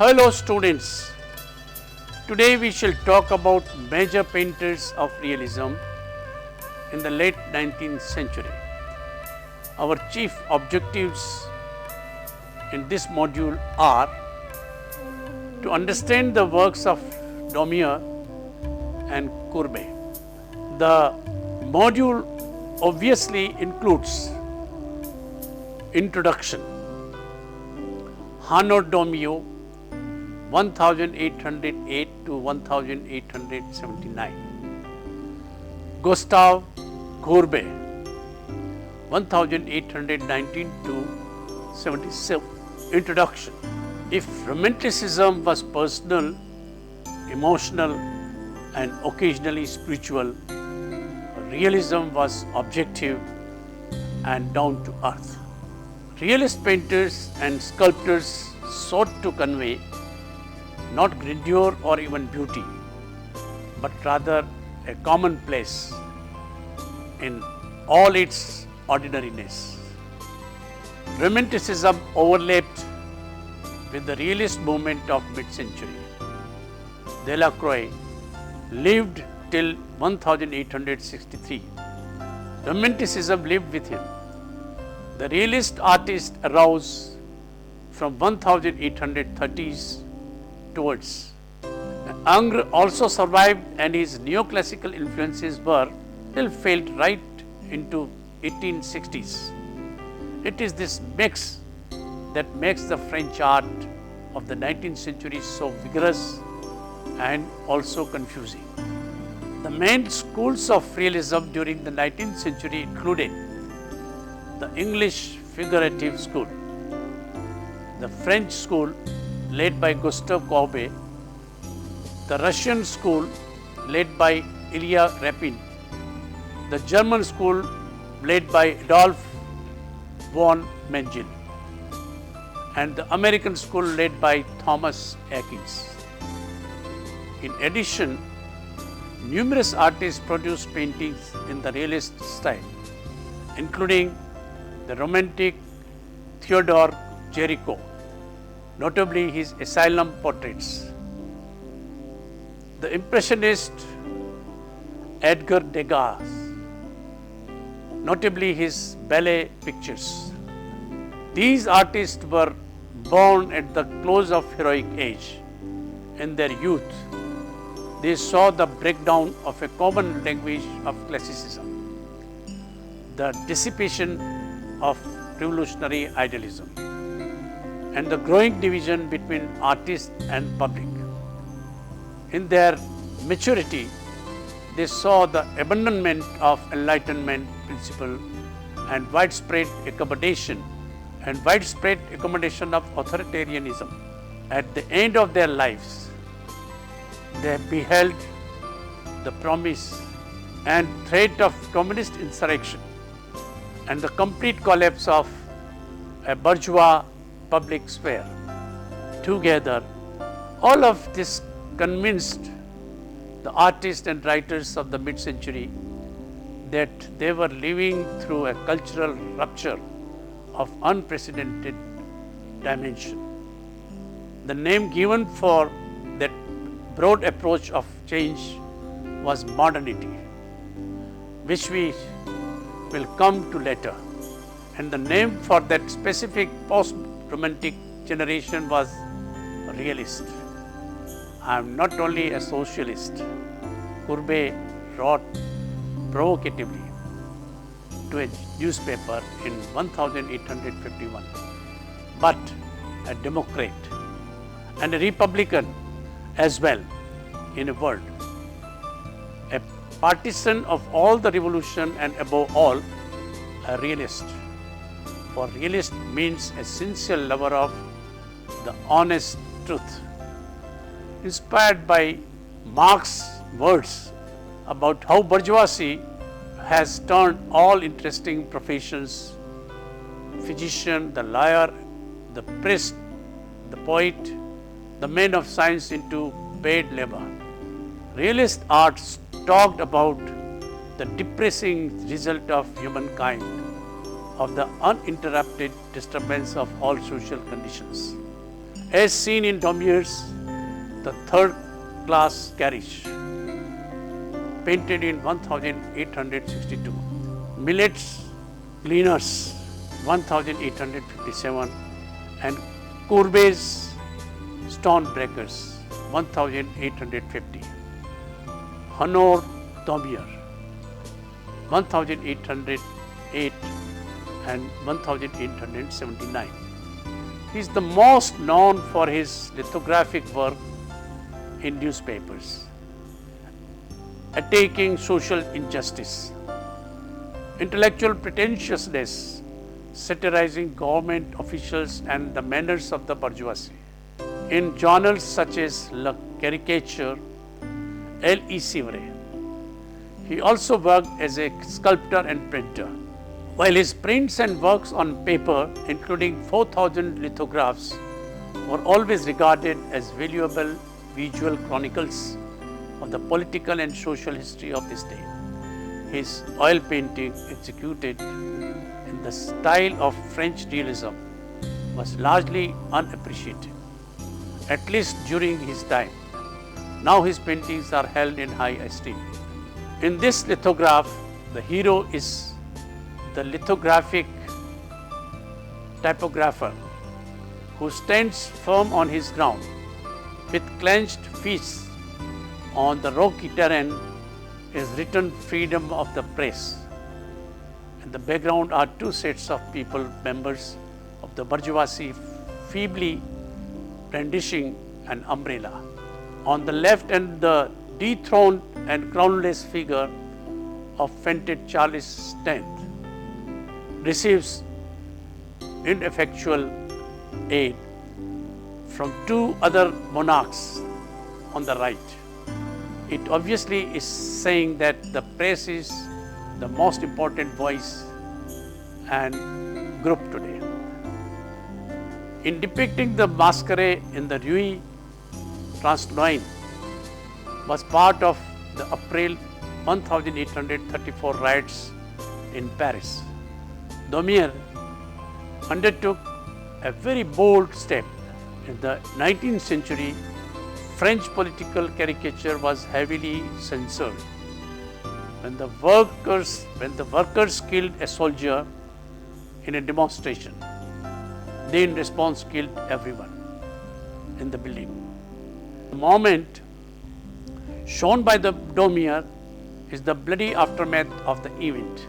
Hello students, today we shall talk about major painters of realism in the late 19th century. Our chief objectives in this module are to understand the works of Daumier and Courbet. The module obviously includes introduction. Arnaud Daumier 1808 to 1879. Gustave Courbet 1819 to 77. Introduction. If Romanticism was personal, emotional and occasionally spiritual, Realism was objective and down to earth. Realist painters and sculptors sought to convey not grandeur or even beauty, but rather a commonplace in all its ordinariness. Romanticism overlapped with the realist movement of mid-century. Delacroix lived till 1863. Romanticism lived with him. The realist artist arose from 1830s towards. Ingres also survived, and his neoclassical influences were still felt right into 1860s. It is this mix that makes the French art of the 19th century so vigorous and also confusing. The main schools of realism during the 19th century included the English figurative school, the French school led by Gustave Courbet, the Russian school led by Ilya Repin, the German school led by Adolf von Mengele, and the American school led by Thomas Atkins. In addition, numerous artists produced paintings in the realist style, including the romantic Theodore Géricault, notably his asylum portraits, the impressionist Edgar Degas, notably his ballet pictures. These artists were born at the close of heroic age. In their youth, they saw the breakdown of a common language of classicism, the dissipation of revolutionary idealism, and the growing division between artist and public. In their maturity, they saw the abandonment of Enlightenment principle and widespread accommodation of authoritarianism. At the end of their lives, they beheld the promise and threat of communist insurrection and the complete collapse of a bourgeois public sphere. Together, all of this convinced the artists and writers of the mid-century that they were living through a cultural rupture of unprecedented dimension. The name given for that broad approach of change was modernity, which we will come to later. And the name for that specific post-romantic generation was realist. I am not only a socialist, Courbet wrote provocatively to a newspaper in 1851, but a Democrat and a Republican as well, in a word, a partisan of all the revolution and above all, a realist. For realist means a sincere lover of the honest truth. Inspired by Marx's words about how bourgeoisie has turned all interesting professions, physician, the lawyer, the priest, the poet, the man of science into paid labor. Realist art talked about the depressing result of humankind, of the uninterrupted disturbance of all social conditions. as seen in Daumier's The Third Class Carriage, painted in 1862. Millet's Gleaners, 1857, and Courbet's Stonebreakers, 1850. Honore Daumier, 1808 and 1879. He is the most known for his lithographic work in newspapers, attacking social injustice, intellectual pretentiousness, satirizing government officials and the manners of the bourgeoisie. In journals such as La Caricature, L.E. Sivre. He also worked as a sculptor and printer. While his prints and works on paper, including 4,000 lithographs, were always regarded as valuable visual chronicles of the political and social history of this day, his oil painting, executed in the style of French realism, was largely unappreciated, at least during his time. Now his paintings are held in high esteem. In this lithograph, the hero is the lithographic typographer who stands firm on his ground with clenched fists. On the rocky terrain is written freedom of the press. In the background are two sets of people, members of the bourgeoisie, feebly brandishing an umbrella. On the left, and the dethroned and crownless figure of fainted Charles X receives ineffectual aid from two other monarchs on the right. It obviously is saying that the press is the most important voice and group today. In depicting the masquerade in the Rue Transnonain, was part of the April 1834 riots in Paris. Daumier undertook a very bold step. In the 19th century, French political caricature was heavily censored. When the workers killed a soldier in a demonstration, they in response killed everyone in the building. The moment shown by the Daumier is the bloody aftermath of the event.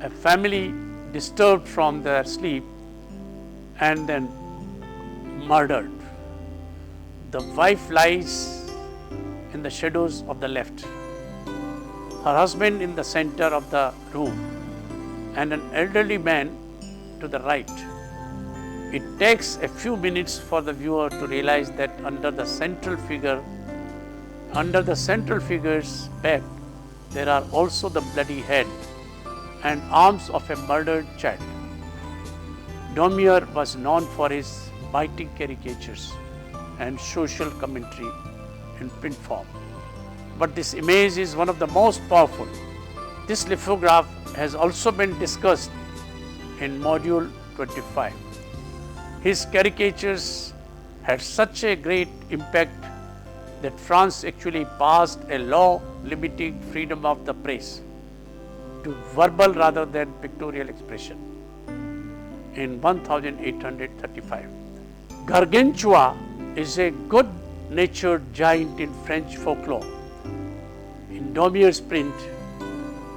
A family disturbed from their sleep and then murdered. The wife lies in the shadows of the left, her husband in the center of the room, and an elderly man to the right. It takes a few minutes for the viewer to realize that under the central figure's back, there are also the bloody head and arms of a murdered child. Daumier was known for his biting caricatures and social commentary in print form. But this image is one of the most powerful. This lithograph has also been discussed in Module 25. His caricatures had such a great impact that France actually passed a law limiting freedom of the press to verbal rather than pictorial expression in 1835. Gargantua is a good-natured giant in French folklore. In Daumier's print,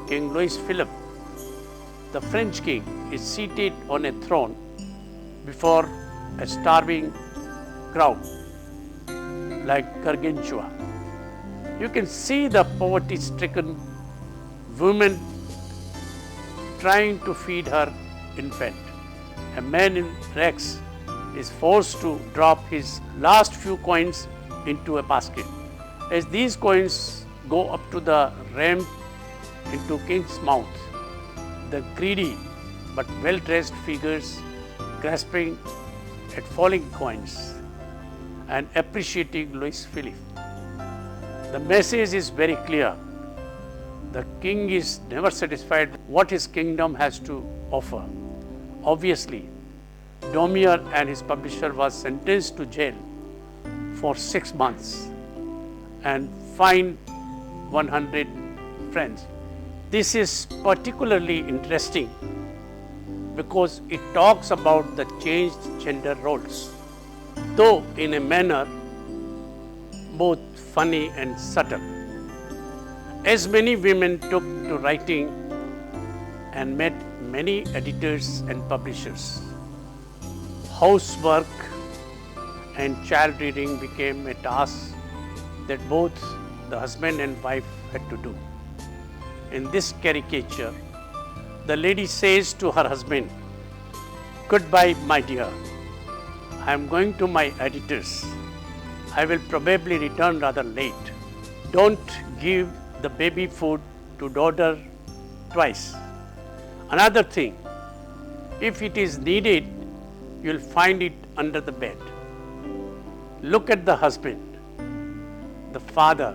King Louis Philippe, the French king, is seated on a throne before a starving crowd like Gargantua. You can see the poverty-stricken woman trying to feed her infant. A man in rags is forced to drop his last few coins into a basket. As these coins go up to the ramp into king's mouth, the greedy but well-dressed figures grasping at falling coins and appreciating Louis Philippe. The message is very clear. The king is never satisfied with what his kingdom has to offer. Obviously, Daumier and his publisher was sentenced to jail for 6 months and fined 100 francs. This is particularly interesting because it talks about the changed gender roles, though in a manner both funny and subtle. As many women took to writing and met many editors and publishers, housework and child rearing became a task that both the husband and wife had to do. In this caricature, the lady says to her husband, "Goodbye, my dear. I am going to my editors. I will probably return rather late. Don't give the baby food to daughter twice. Another thing, if it is needed, you'll find it under the bed." Look at the husband, the father,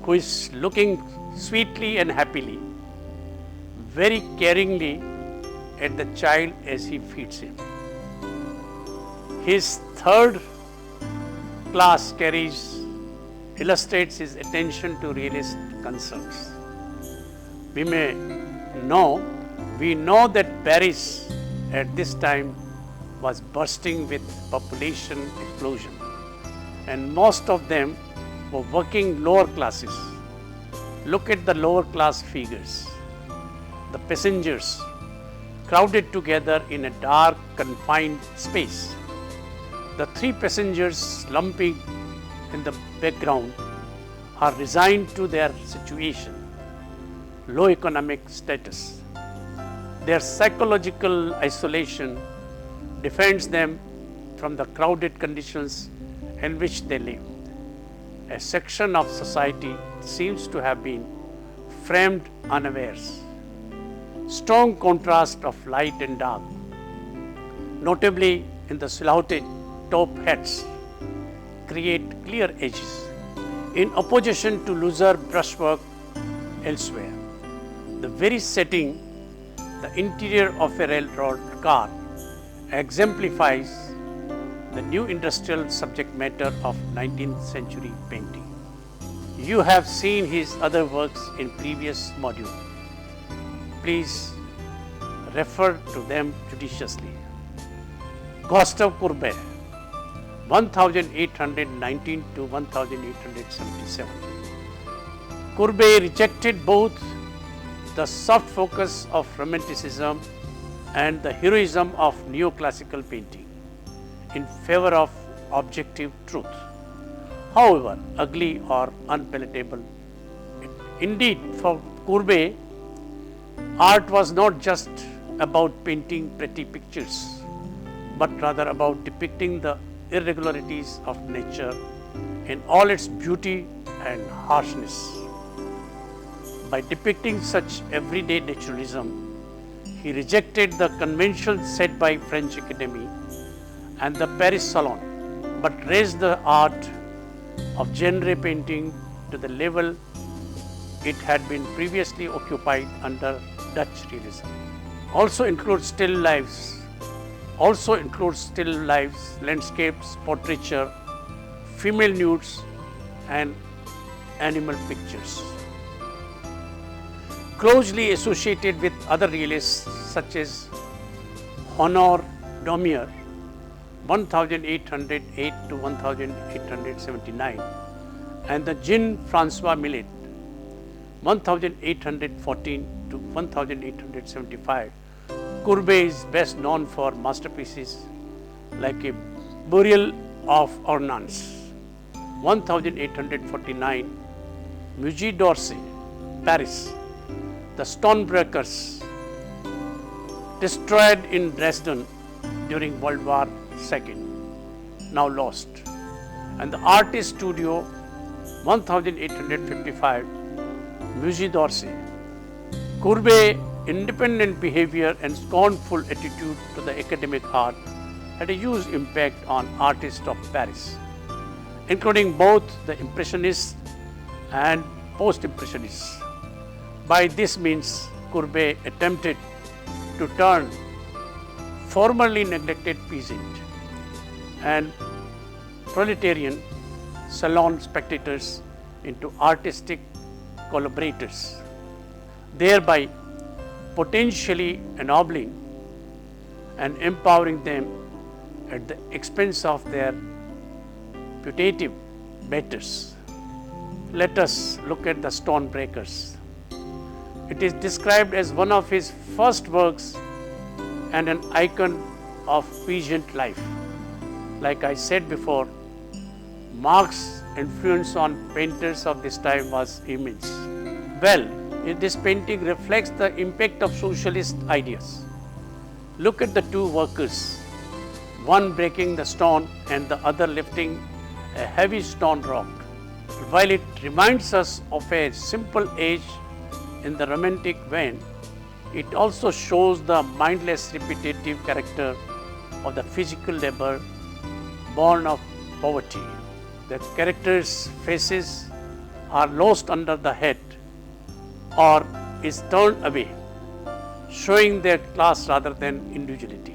who is looking sweetly and happily, very caringly at the child as he feeds him. His third class carriage illustrates his attention to realist concerns. We know that Paris at this time was bursting with population explosion, and most of them were working lower classes. Look at the lower class figures, the passengers crowded together in a dark, confined space. The three passengers slumping in the background are resigned to their situation, low economic status. Their psychological isolation defends them from the crowded conditions in which they live. A section of society seems to have been framed unawares. Strong contrast of light and dark, notably in the silhouetted top hats, create clear edges in opposition to looser brushwork elsewhere. The very setting, the interior of a railroad car, exemplifies the new industrial subject matter of 19th century painting. You have seen his other works in previous module. Please refer to them judiciously. Gustave Courbet, 1819 to 1877. Courbet rejected both the soft focus of Romanticism and the heroism of neoclassical painting in favor of objective truth, however ugly or unpalatable. Indeed, for Courbet, art was not just about painting pretty pictures, but rather about depicting the irregularities of nature in all its beauty and harshness. By depicting such everyday naturalism, he rejected the conventions set by French Academy and the Paris Salon, but raised the art of genre painting to the level it had been previously occupied under Dutch realism. Also includes still lives, landscapes, portraiture, female nudes, and animal pictures. Closely associated with other realists such as Honore Daumier, 1808 to 1879, and the Jean-Francois Millet, 1814 to 1875. Courbet is best known for masterpieces like a Burial of Ornans, 1849, Musée d'Orsay, Paris, the Stonebreakers, destroyed in Dresden during World War II, now lost, and the Artist Studio, 1855, Musée d'Orsay. Courbet's independent behavior and scornful attitude to the academic art had a huge impact on artists of Paris, including both the Impressionists and Post-Impressionists. By this means, Courbet attempted to turn formerly neglected peasant and proletarian salon spectators into artistic collaborators, thereby potentially ennobling and empowering them at the expense of their putative betters. Let us look at the Stonebreakers. It is described as one of his first works and an icon of peasant life. Like I said before, Marx's influence on painters of this time was immense. Well, this painting reflects the impact of socialist ideas. Look at the two workers, one breaking the stone and the other lifting a heavy stone rock. While it reminds us of a simple age in the romantic vein, it also shows the mindless, repetitive character of the physical labor born of poverty. The characters' faces are lost under the head or is turned away, showing their class rather than individuality.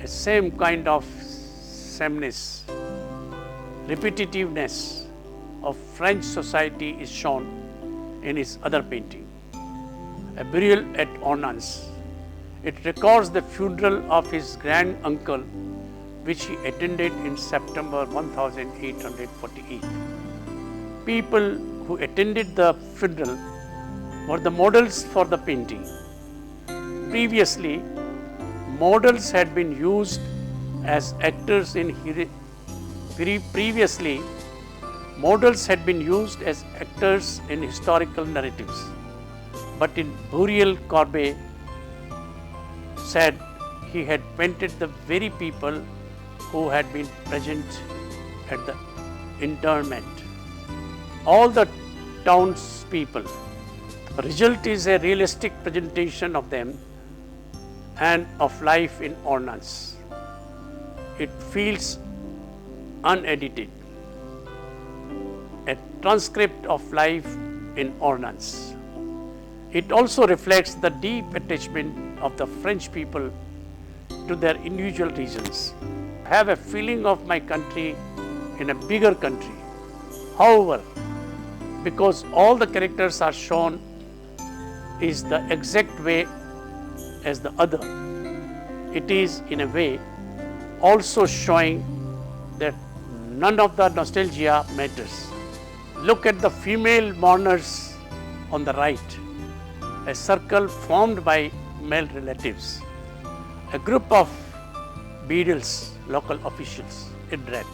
A same kind of sameness, repetitiveness of French society is shown in his other painting, A Burial at Ornans. It records the funeral of his grand uncle, which he attended in September 1848. People who attended the funeral were the models for the painting. Previously, models had been used as actors in historical narratives. But in Burial, Courbet said he had painted the very people who had been present at the interment. All the townspeople. The result is a realistic presentation of them and of life in Ornans. It feels unedited, a transcript of life in Ornans. It also reflects the deep attachment of the French people to their individual regions. I have a feeling of my country in a bigger country. However, because all the characters are shown is the exact way as the other, it is in a way also showing that none of the nostalgia matters. Look at the female mourners on the right, a circle formed by male relatives, a group of beadles, local officials in red,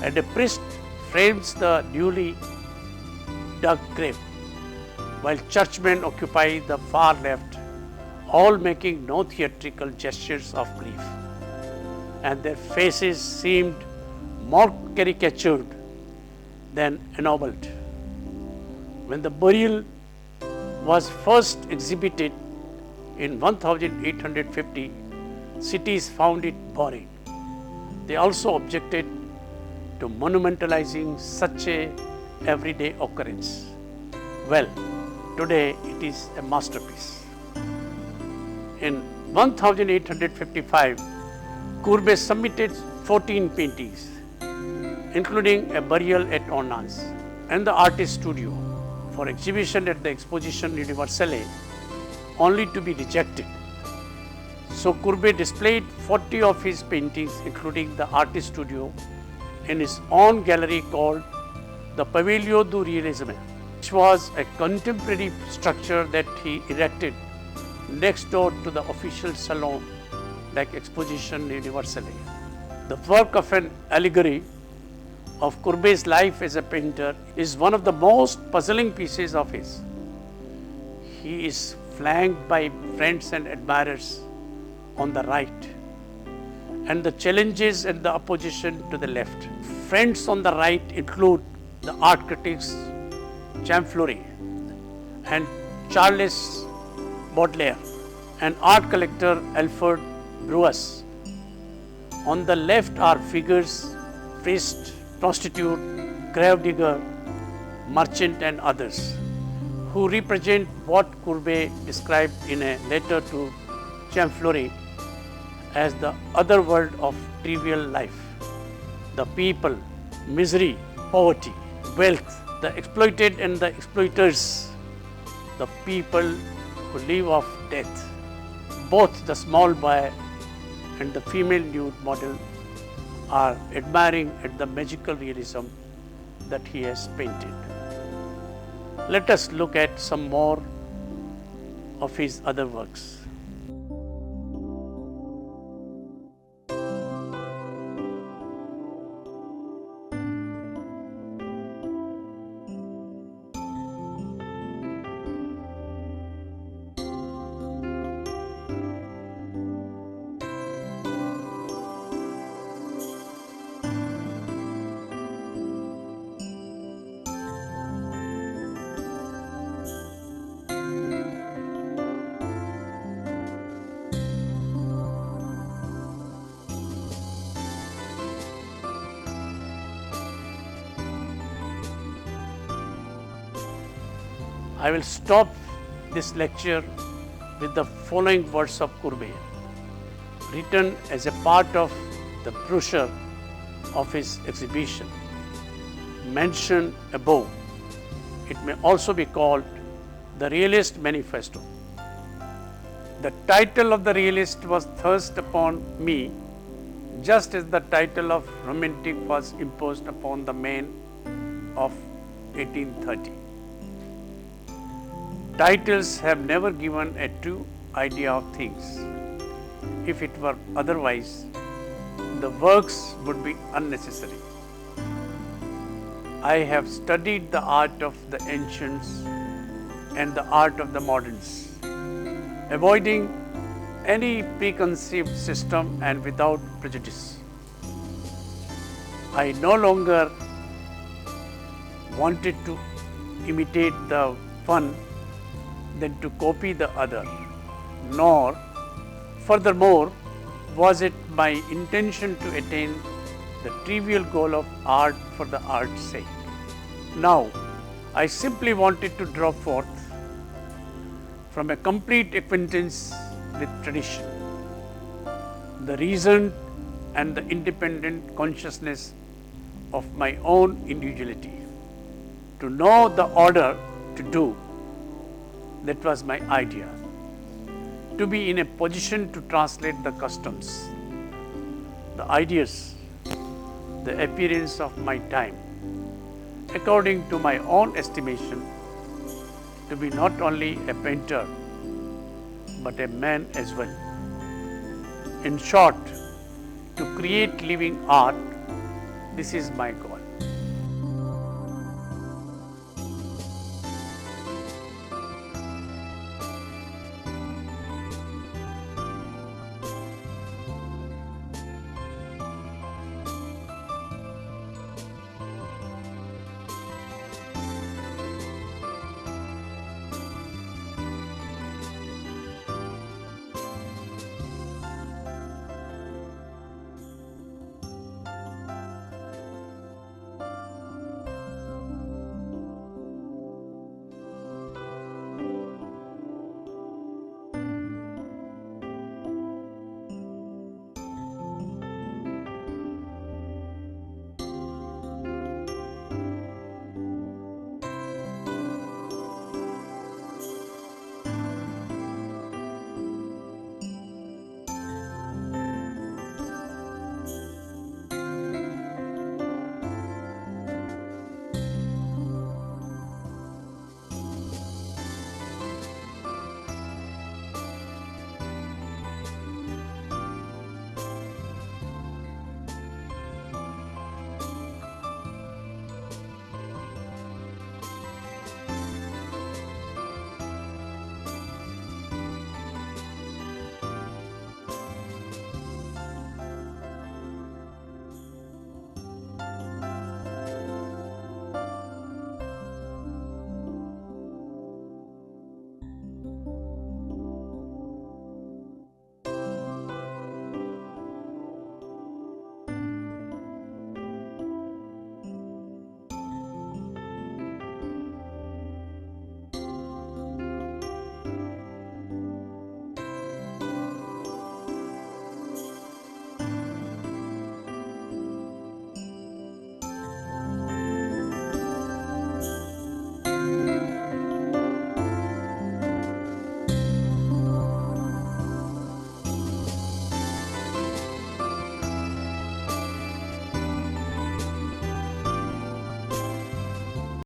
and a priest frames the newly dug grave, while churchmen occupy the far left, all making no theatrical gestures of grief, and their faces seemed more caricatured than ennobled. When the burial was first exhibited in 1850, cities found it boring. They also objected to monumentalizing such a everyday occurrence. Well, today it is a masterpiece. In 1855, Courbet submitted 14 paintings, including A Burial at Ornans and the Artist Studio, for exhibition at the Exposition Universelle, only to be rejected. So Courbet displayed 40 of his paintings, including the Artist Studio, in his own gallery called the Pavillon du Realisme, which was a contemporary structure that he erected next door to the official salon like Exposition Universelle. The work of an allegory of Courbet's life as a painter is one of the most puzzling pieces of his. He is flanked by friends and admirers on the right, and the challenges and the opposition to the left. Friends on the right include the art critics Champfleury and Charles Baudelaire, and art collector Alfred Breuss. On the left are figures, priest, prostitute, gravedigger, merchant and others, who represent what Courbet described in a letter to Champfleury as the other world of trivial life. The people, misery, poverty, wealth, the exploited and the exploiters, the people who live off death. Both the small boy and the female nude model are admiring at the magical realism that he has painted. Let us look at some more of his other works. I will stop this lecture with the following words of Courbet, written as a part of the brochure of his exhibition. Mentioned above, it may also be called the Realist Manifesto. The title of the Realist was thrust upon me just as the title of Romantic was imposed upon the men of 1830. Titles have never given a true idea of things. If it were otherwise, the works would be unnecessary. I have studied the art of the ancients and the art of the moderns, avoiding any preconceived system and without prejudice. I no longer wanted to imitate the one than to copy the other, nor furthermore was it my intention to attain the trivial goal of art for the art's sake. Now, I simply wanted to draw forth from a complete acquaintance with tradition, the reason and the independent consciousness of my own individuality, to know the order to do. That was my idea, to be in a position to translate the customs, the ideas, the appearance of my time, according to my own estimation, to be not only a painter, but a man as well. In short, to create living art, this is my goal.